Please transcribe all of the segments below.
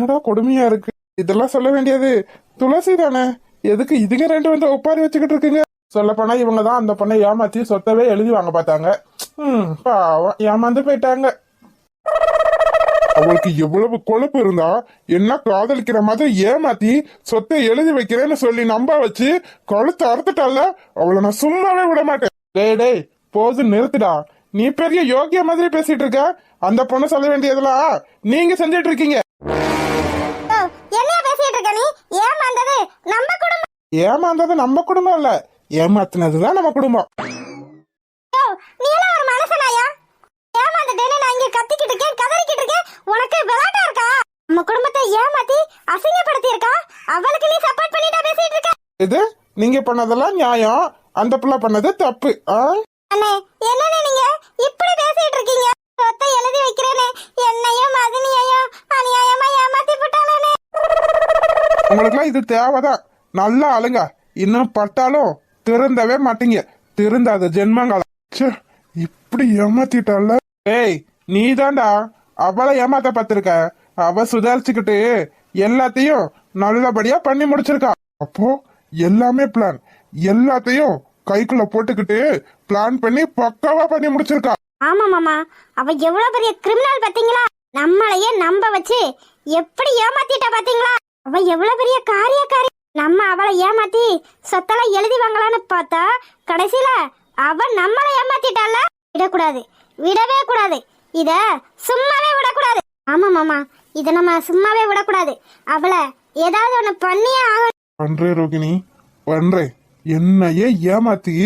என்னடா கொடுமையா இருக்கு. இதெல்லாம் சொல்ல வேண்டியது துளசி தானே. எதுக்கு இதுங்க ரெண்டு வந்து ஒப்பாரி வச்சுக்கிட்டு இருக்குங்க? சொல்ல போனா இவங்கதான் அந்த பொண்ணை ஏமாத்தி சொத்தவே எழுதி வாங்க பார்த்தாங்க. பாவம் ஏமாந்து போயிட்டாங்க. அவளுக்கு எவ்வளவு கொழுப்பு இருந்தா என்ன காதலிக்கிற மாதிரி ஏமாத்தி சொத்தை எழுதி வைக்கிறேன்னு சொல்லி நம்ப வச்சு கழுத்து அறுத்துட்டால. அவளை நான் சும்மாவே விட மாட்டேன். டேய் டேய் போது நிறுத்துடா. நீ பெரிய யோகிய மாதிரி பேசிட்டு இருக்க. அந்த பொண்ணு சொல்ல வேண்டியதெல்லாம் நீங்க செஞ்சிட்டு இருக்கீங்க. ஏமாந்தது நம்ம குடும்பம் இல்ல, ஏமாத்தினதுதான் நம்ம குடும்பம். இது நீங்க பண்ணதெல்லாம் நியாயம், அந்த பிள்ளை பண்ணது தப்பு. உங்களுக்குலாம் இது தேவைதான். நல்லா அழுங்க. இன்னும் பட்டாலும் திருந்தவே மாட்டீங்க. திருந்தாத ஜென்மங்களா. இப்படி ஏமாத்திட்டால. ஏய் நீ தாண்டா அவளை ஏமாத்த பார்த்திருக்க. அவ சுதாரிச்சுக்கிட்டு எல்லாத்தையும் நல்லபடியா பண்ணி முடிச்சிருக்கா. அப்போ எல்லாமே பிளான், எல்லாத்தையும் கைக்குள்ள போட்டுக்கிட்டு பிளான் பண்ணி பக்காவா பண்ணி முடிச்சிருக்கா. ஆமா மாமா, அவ எவ்வளவு பெரிய கிரிமினல் பாத்தீங்களா? நம்மளையே நம்ப வச்சு எப்படி ஏமாத்திட்டா பாத்தீங்களா? அவ எவ்வளவு பெரிய காரியக்காரி. நம்ம அவளை ஏமாத்தி சொத்தெல்லாம் எழுதி வாங்கலான்னு பார்த்தா கடைசியில அவ நம்மளை ஏமாத்திட்டால. விடக்கூடாது, விடவே கூடாது. இத சும்மாவே விடக்கூடாது. ஆமா மாமா, இத நம்ம சும்மாவே விடக்கூடாது. அவளை ஏதாவது ஒண்ணு பண்ணியே ஆகணும். பண்றே ரோகிணி பண்றேன். என்னையே ஏமாத்தி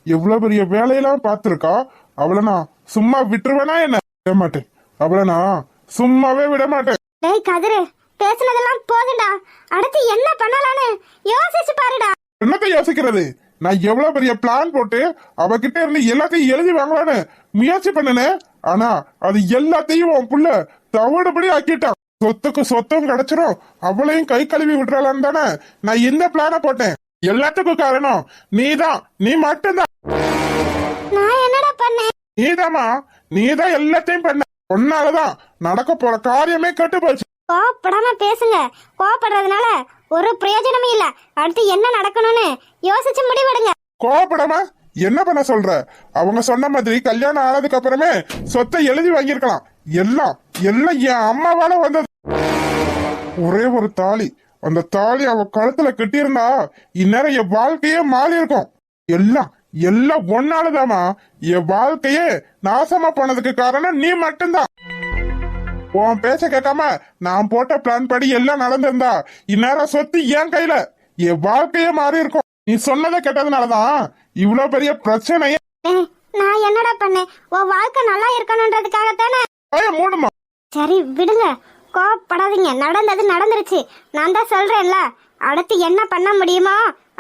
எவ்வளவு பெரிய வேலையெல்லாம் பார்த்திருக்கா. அவளை நான் சும்மா விட்டுருவேனா என்ன? விட மாட்டேன். அவளை நான் சும்மாவே விட மாட்டேன். டேய் கதிரு, பேசுனதெல்லாம் போதுண்டா. அடுத்து என்ன பண்ணலான்னு யோசிச்சு பாருடா. என்னத்தை யோசிக்கிறது? நான் எவ்வளவு பெரிய பிளான் போட்டு அவகிட்ட இருந்து எல்லாத்தையும் எழுதி வாங்கலான்னு முயற்சி பண்ணனே. ஆனா அது எல்லாத்தையும் உன் புள்ள தவிடுபடி ஆக்கிட்டான். சொத்துக்கு சொத்தும் கிடைச்சிரும், அவளையும் கை கழுவி விட்டுறலான்னு தானே நான் இந்த பிளான போட்டேன். எல்லாத்துக்கும் காரணம் நீதான், நீ மட்டும்தான். நான் என்னடா பண்ணேன்? நீதாமா, நீதான் எல்லாத்தையும் பண்ண. ஒன்னாலதான் நடக்க போற காரியமே கெட்டு போச்சு. கோபப்படாம பேசுங்க. கோபப்படுறதுனால ஒரு பிரயோஜனமும் இல்ல. அடுத்து என்ன நடக்கணும்னு யோசிச்சு முடிவெடுங்க. கோபப்படாம என்ன பண்ண சொல்ற? அவங்க சொன்ன மாதிரி கல்யாணம் ஆனதுக்கு அப்புறமே சொத்தை எழுதி வாங்கியிருக்கலாம். எல்லாம் எல்லாம் என் அம்மாவால வந்தது. ஒரே ஒரு தாலி, அந்த தாலி அவ கழுத்துல கட்டியிருந்தா இந்நேரம் என் வாழ்க்கையே மாறி இருக்கும். எல்லாம் எல்லாம் ஒன்னாலதாமா என் வாழ்க்கையே நாசமா போனதுக்கு காரணம் நீ மட்டும்தான். உன் பேச்ச கேட்காம நான் போட்ட பிளான் படி எல்லாம் நடந்திருந்தா இந்நேரம் சொத்து என் கையில, என் வாழ்க்கையே மாறி இருக்கும். நீ சொன்னதை கேட்டதுனாலதான் இவ்வளவு பெரிய பிரச்சனையே. நான் என்னடா பண்ணேன்? உன் வாழ்க்கை நல்லா இருக்கணும்ன்றதுக்காக தானே. மூணுமா? சரி விடுங்க, கோபப்படாதீங்க. நடந்தது நடந்துருச்சு. நான் தான் சொல்றேன்ல, அடுத்து என்ன பண்ண முடியுமோ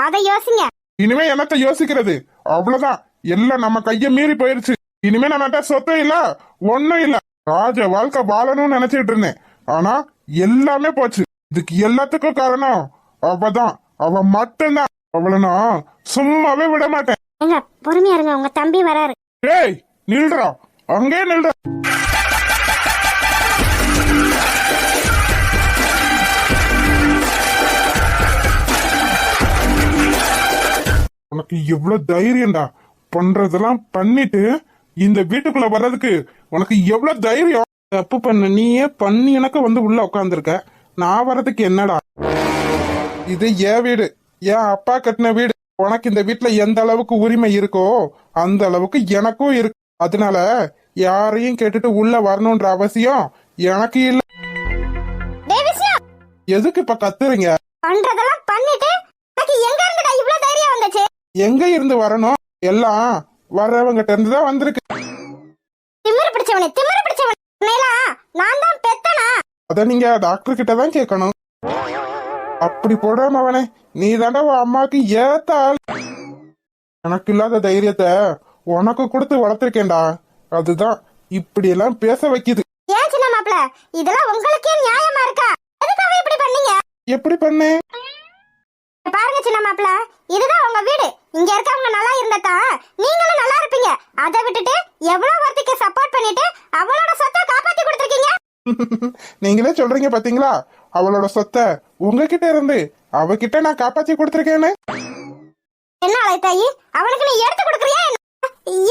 அதை யோசிங்க. இனிமே என்னத்த யோசிக்கிறது? அவ்வளவுதான், எல்லாம் நம்ம கைய மீறி போயிருச்சு. இனிமே நம்ம சொத்தும் இல்ல, ஒண்ணும் இல்ல. ராஜ வாழ்க்கை வாழணும்னு நினைச்சிட்டு இருந்தேன், ஆனா எல்லாமே போச்சு. இதுக்கு எல்லாத்துக்கும் காரணம் அவதான், அவ மட்டும்தான். அவளை நான் சும்மாவே விட மாட்டேன். எங்க பொறுமையா இருங்க, உங்க தம்பி வராரு. ஏய் நில்றா, அங்கே நில்ற. உனக்கு எவ்வளவு தைரியம்டா? பண்றதெல்லாம் பண்ணிட்டு இந்த வீட்டுக்குள்ள வர்றதுக்கு உனக்கு எவ்வளவு தைரியம்? தப்பு பண்ண நீயே பண்ணி எனக்கு வந்து உள்ள உட்காந்துருக்க. நான் வர்றதுக்கு என்னடா? இது என் வீடு, என் அப்பா கட்டின வீடு. உனக்கு இந்த வீட்டுல எந்த அளவுக்கு உரிமை இருக்கோ அந்த அளவுக்கு எனக்கும் இருக்கு. அதனால யாரையும் கேட்டுட்டு உள்ள வரணும்ன்ற அவசியம் எனக்கு இல்ல. எதுக்கு இப்ப கத்துறீங்க? பண்றதெல்லாம் பண்ணிட்டு எங்க இருந்துடா இவ்வளவு தைரியம் வந்துச்சு? எங்க இருந்து வரணும்? எல்லாம் வர்றவங்கிட்ட இருந்து தான் வந்திருக்கு. திமிரு பிடிச்சவனே, திமிரு பிடிச்சவனே. நான் தான் பெத்தனா? அத நீங்க டாக்டர் கிட்ட தான் கேட்கணும். அப்படி போடாம அவனே, நீ தாண்டா உன் அம்மாக்கு ஏத்த ஆள். எனக்கு இல்லாத தைரியத்தை உனக்கு கொடுத்து வளர்த்திருக்கேன்டா. அதுதான் இப்படி எல்லாம் பேச வைக்குது. ஏன் சின்ன மாப்பிள்ள, இதெல்லாம் உங்களுக்கே நியாயமா இருக்கா? எதுக்காக இப்படி பண்ணீங்க? எப்படி பண்ணே? பாருங்க சின்ன மாப்பிள்ள, இதுதான் உங்க வீடு. இங்க இருக்கவங்க நல்லா இருந்தா நீங்களும் நல்லா இருப்பீங்க. அதை விட்டுட்டு எவ்வளவு ஒருத்திக்கு சப்போர்ட் பண்ணிட்டு அவளோட சொத்தை காப்பாத்தி கொடுத்துருக்கீங்க. நீங்களே சொல்றீங்க பாத்தீங்களா, அவளோட சொத்தை உங்ககிட்ட இருந்து அவகிட்ட நான் காப்பாத்தி கொடுத்துருக்கேன்னு. என்ன அழைத்தாயி, அவனுக்கு நீ எடுத்து கொடுக்கறியா?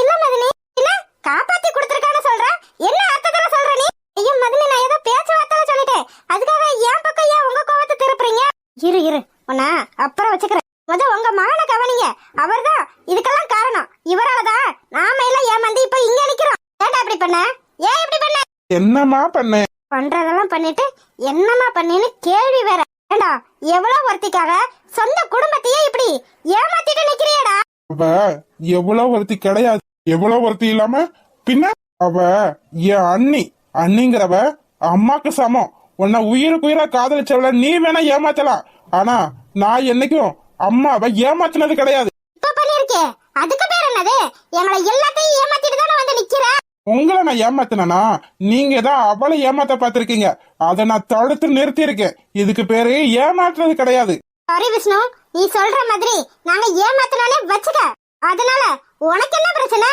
இல்ல மதினி, என்ன காப்பாத்தி கொடுத்துருக்கான்னு சொல்ற? என்ன அர்த்தத்துல சொல்ற நீ? ஐயோ மதினி, நான் ஏதோ பேச்சுவார்த்தையில சொல்லிட்டேன், அதுக்காக என் பக்கம் ஏன் உங்க கோவத்தை திருப்புறீங்க? இரு உன்ன அப்புறம் வச்சுக்கிறேன். உங்க மகனை கவனிங்க, அவர்தான் இதுக்கெல்லாம் காரணம். இவராலதான் நாம எல்லாம் ஏமாந்து இப்ப இங்க நிக்கிறோம். ஏன்டா இப்படி பண்ண? ஏன் இப்படி பண்ண? என்னமா பண்ண? பண்றதெல்லாம் பண்ணிட்டு என்னமா பண்ணேன்னு கேள்வி வேற. ஏண்டா, எவ்வளவு ஒருத்திக்காக சொந்த குடும்பத்தையே இப்படி ஏமாத்திட்டு நிக்கிறியடா? அவ எவ்வளவு ஒருத்தி கிடையாது. எவ்வளவு ஒருத்தி இல்லாம பின்ன அவ என் அண்ணிங்கிறவ அம்மாக்கு சமம். உன்னை உயிருக்கு உயிரா காதலிச்சவள நீ வேணா ஏமாத்தலாம், ஆனா நான் என்னைக்கும் அம்மாவை ஏமாத்தினது கிடையாது. இப்ப பண்ணிருக்கே, அதுக்கு பேர் என்னது? எங்களை எல்லாத்தையும் ஏமாத்திட்டு தானே வந்து நிக்கிற. உங்களை நான் ஏமாத்தினா, நீங்க தான் அவளை ஏமாத்த பாத்திருக்கீங்க. அதை நான் தடுத்து நிறுத்தி இருக்கேன். இதுக்கு பேரு ஏமாத்துறது கிடையாது. சாரி விஷ்ணு, நீ சொல்ற மாதிரி நாங்க ஏமாத்தினாலே வச்சுக்க. அதனால உனக்கு என்ன பிரச்சனை?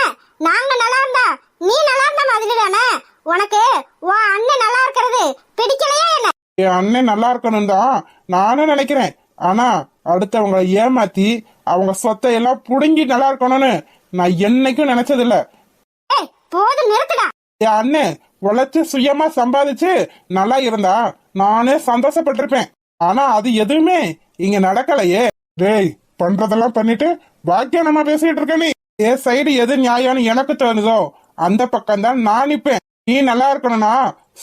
நாங்க நல்லா இருந்தா நீ நல்லா இருந்த மாதிரி தானே. உனக்கு உன் அண்ணன் நல்லா இருக்கிறது பிடிக்கலையா என்ன? என் அண்ணன் நல்லா இருக்கணும் தான் நானும் நினைக்கிறேன். ஆனா அடுத்தவங்களை ஏமாத்தி அவங்க சொத்தை எல்லாம் புடுங்கி நல்லா இருக்கணும்னு நான் என்னைக்கும் நினைச்சது இல்ல. போதும், நிறுத்துடா. என் அண்ணன் உழைச்சு சுயமா சம்பாதிச்சு நல்லா இருந்தா நானே சந்தோஷப்பட்டிருப்பேன். ஆனா அது எதுவுமே இங்க நடக்கலையே. டேய், பண்றதெல்லாம் பண்ணிட்டு பாக்கியா நம்ம பேசிட்டு இருக்க. நீ என் சைடு எது நியாயம்னு எனக்கு தோணுதோ அந்த பக்கம் தான் நான் நிப்பேன். நீ நல்லா இருக்கணும்னா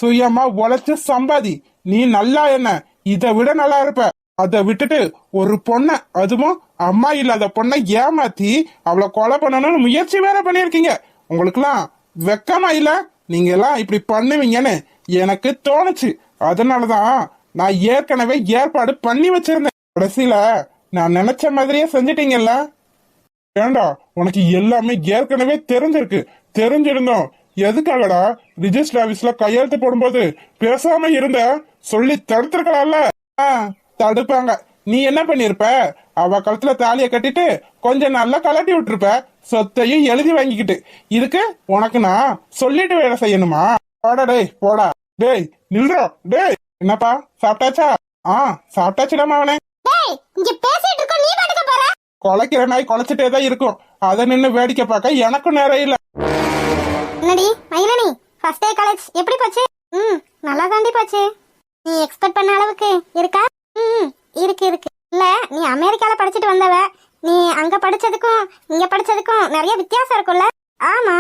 சுயமா உழைச்சு சம்பாதி. நீ நல்லா என்ன இதை விட நல்லா இருப்ப. அதை விட்டுட்டு ஒரு பொண்ண, அதுவும் அம்மா இல்லாத பொண்ணை ஏமாத்தி அவளை கொலை பண்ணணும்னு முயற்சி வேற பண்ணிருக்கீங்க. உங்களுக்குலாம் வெக்கமா இல்ல? நீங்க எல்லாம் இப்படி பண்ணுவீங்கன்னு எனக்கு தோணுச்சு. அதனாலதான் நான் ஏற்கனவே ஏற்பாடு பண்ணி வச்சிருந்தேன். கடைசியில நான் நினைச்ச மாதிரியே செஞ்சிட்டீங்கல்ல. ஏண்டா, உனக்கு எல்லாமே ஏற்கனவே தெரிஞ்சிருக்கு. தெரிஞ்சிருந்தோம் எதுக்காகடா ரிஜிஸ்டர் ஆபீஸ்ல கையெழுத்து போடும்போது பேசாம இருந்த? சொல்லி தடுத்திருக்கலாம்ல. தடுப்பாங்க. நீ என்ன பண்ணிருப்ப? அவ கழுத்துல தாலிய கட்டிட்டு கொஞ்சம் நல்லா கலட்டி விட்டுருப்ப, சொத்தையும் எழுதி வாங்கிக்கிட்டு. இதுக்கு உனக்கு நான் சொல்லிட்டு வேலை செய்யணுமா? போடா டேய், போடா டேய், நில்றா டேய். என்னப்பா, சாப்பிட்டாச்சா? சாப்பிட்டாச்சுடாமா. அவனே கொலைக்கிற நாய் கொலைச்சிட்டே தான் இருக்கும். அதை நின்னு வேடிக்கை பார்க்க எனக்கும் நேரம் இல்ல. என்னடி மயிலனி, ஃபர்ஸ்ட் டே காலேஜ் எப்படி போச்சு? நல்லா தாண்டி போச்சு. நீ எக்ஸ்பெக்ட் பண்ண அளவுக்கு இருக்கா? இருக்கு. இல்ல, நீ அமெரிக்கால படிச்சுட்டு வந்தவ. நீ அங்க படிச்சதுக்கும் இங்க படிச்சதுக்கும் நிறைய வித்தியாசம் இருக்கும்ல? ஆமா,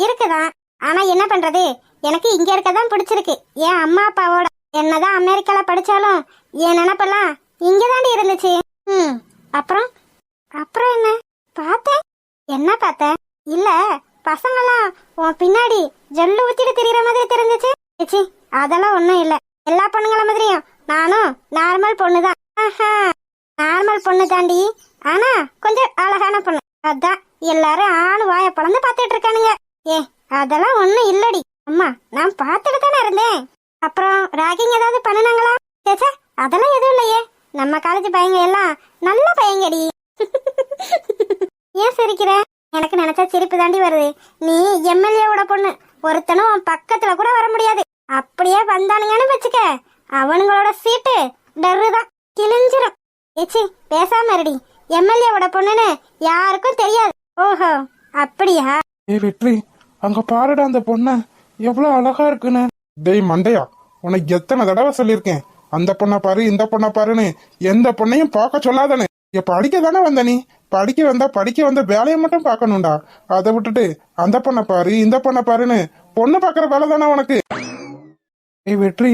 இருக்குதான். ஆனா என்ன பண்றது, எனக்கு இங்க இருக்கதான் பிடிச்சிருக்கு. என் அம்மா அப்பாவோட. என்னதான் அமெரிக்கால படிச்சாலும் என் நினைப்பெல்லாம் இங்க தாண்டி இருந்துச்சு. அப்புறம் என்ன பார்த்தேன்? என்ன பார்த்த? இல்ல, பசங்கெல்லாம் உன் பின்னாடி ஜல்லு ஊத்திட்டு திரியற மாதிரி தெரிஞ்சிச்சு. அதெல்லாம் ஒண்ணும் இல்ல. எல்லா பொண்ணுங்கள மாதிரியும் நானும் நார்மல் பொண்ணுதான். நார்மல் பொண்ணு தாண்டி, ஆனா கொஞ்சம் அழகான பொண்ணு. அதான் எல்லாரும் ஆணு வாய பழந்து பாத்துட்டு இருக்கானுங்க. அதெல்லாம் ஒண்ணும் இல்லடி அம்மா, நான் பாத்துட்டு தானே இருந்தேன். அப்புறம் ராகிங் ஏதாவது பண்ணுனாங்களா? சேச்சா, அதெல்லாம் எதுவும் இல்லையே. நம்ம காலேஜ் பையங்க எல்லாம் நல்ல பையங்கடி. ஏன் சிரிக்கிற? எனக்கு நினைச்சா சிரிப்பு தாண்டி வருது. நீ எம்எல்ஏவோட பொண்ணு, ஒருத்தனும் பக்கத்துல கூட வர முடியாது. அப்படியே வந்தானுங்கன்னு வச்சுக்க, அவனுங்களோட சீட்டு டர்ருதான், கிழிஞ்சிரும். ஏச்சி, பேசாம இருடி. எம்எல்ஏவோட பொண்ணுன்னு யாருக்கும் தெரியாது. ஓஹோ, அப்படியா? வெற்றி, அங்க பாருடா அந்த பொண்ண, எவ்வளவு அழகா இருக்குன்னு. டேய் மண்டையா, உனக்கு எத்தனை தடவை சொல்லிருக்கேன், அந்த பொண்ணை பாரு இந்த பொண்ணை பாருன்னு. எந்த பொண்ணையும் பார்க்க சொல்லாதானே. படிக்க தானே வந்த நீ? படிக்க வந்த வேலையை மட்டும் பார்க்கணும்டா. அதை விட்டுட்டு அந்த பொண்ணை பாரு இந்த பொண்ணை பாருன்னு பொண்ணு பாக்குற வேலை தானே உனக்கு. வெற்றி,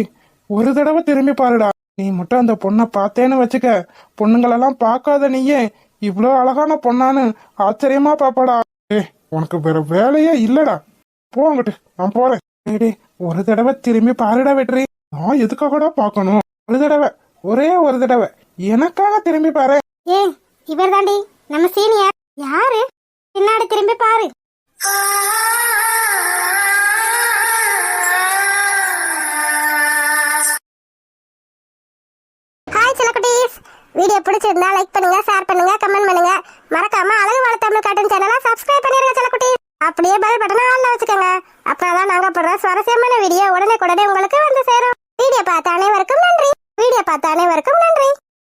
ஒரு தடவை திரும்பி பாருடா. நீ மட்டும் அந்த பொண்ணை பார்த்தேன்னு வச்சுக்க, பொண்ணுங்களெல்லாம் பார்க்காத நீயே இவ்வளோ அழகான பொண்ணான்னு ஆச்சரியமா பாப்பாடா. உனக்கு வேற வேலையே இல்லடா. போங்கிட்டு நான் போறேன். ஒரு தடவை திரும்பி பாருடா வெற்றி. நான் எதுக்காகடா பார்க்கணும்? ஒரு தடவை, ஒரே ஒரு தடவை எனக்காக திரும்பி பாரு. இவர் தாண்டி நம்ம சீனியர். யாரு? பின்னாடி திரும்பி பாரு. ஹாய் செல்லக்குட்டீஸ், வீடியோ பிடிச்சிருந்தா லைக் பண்ணுங்க, ஷேர் பண்ணுங்க, கமெண்ட் பண்ணுங்க. மறக்காம அழகு வாழ தமிழ் கார்ட்டூன் சேனலை சப்ஸ்கிரைப் பண்ணிருங்க செல்லக்குட்டீஸ். அப்படியே பெல் பட்டனை ஆன்ல வச்சுக்கோங்க. அப்பதான் நாங்க போடுற சுவாரஸ்யமான வீடியோ உடனே உங்களுக்கு வந்து சேரும். வீடியோ பார்த்த அனைவருக்கும்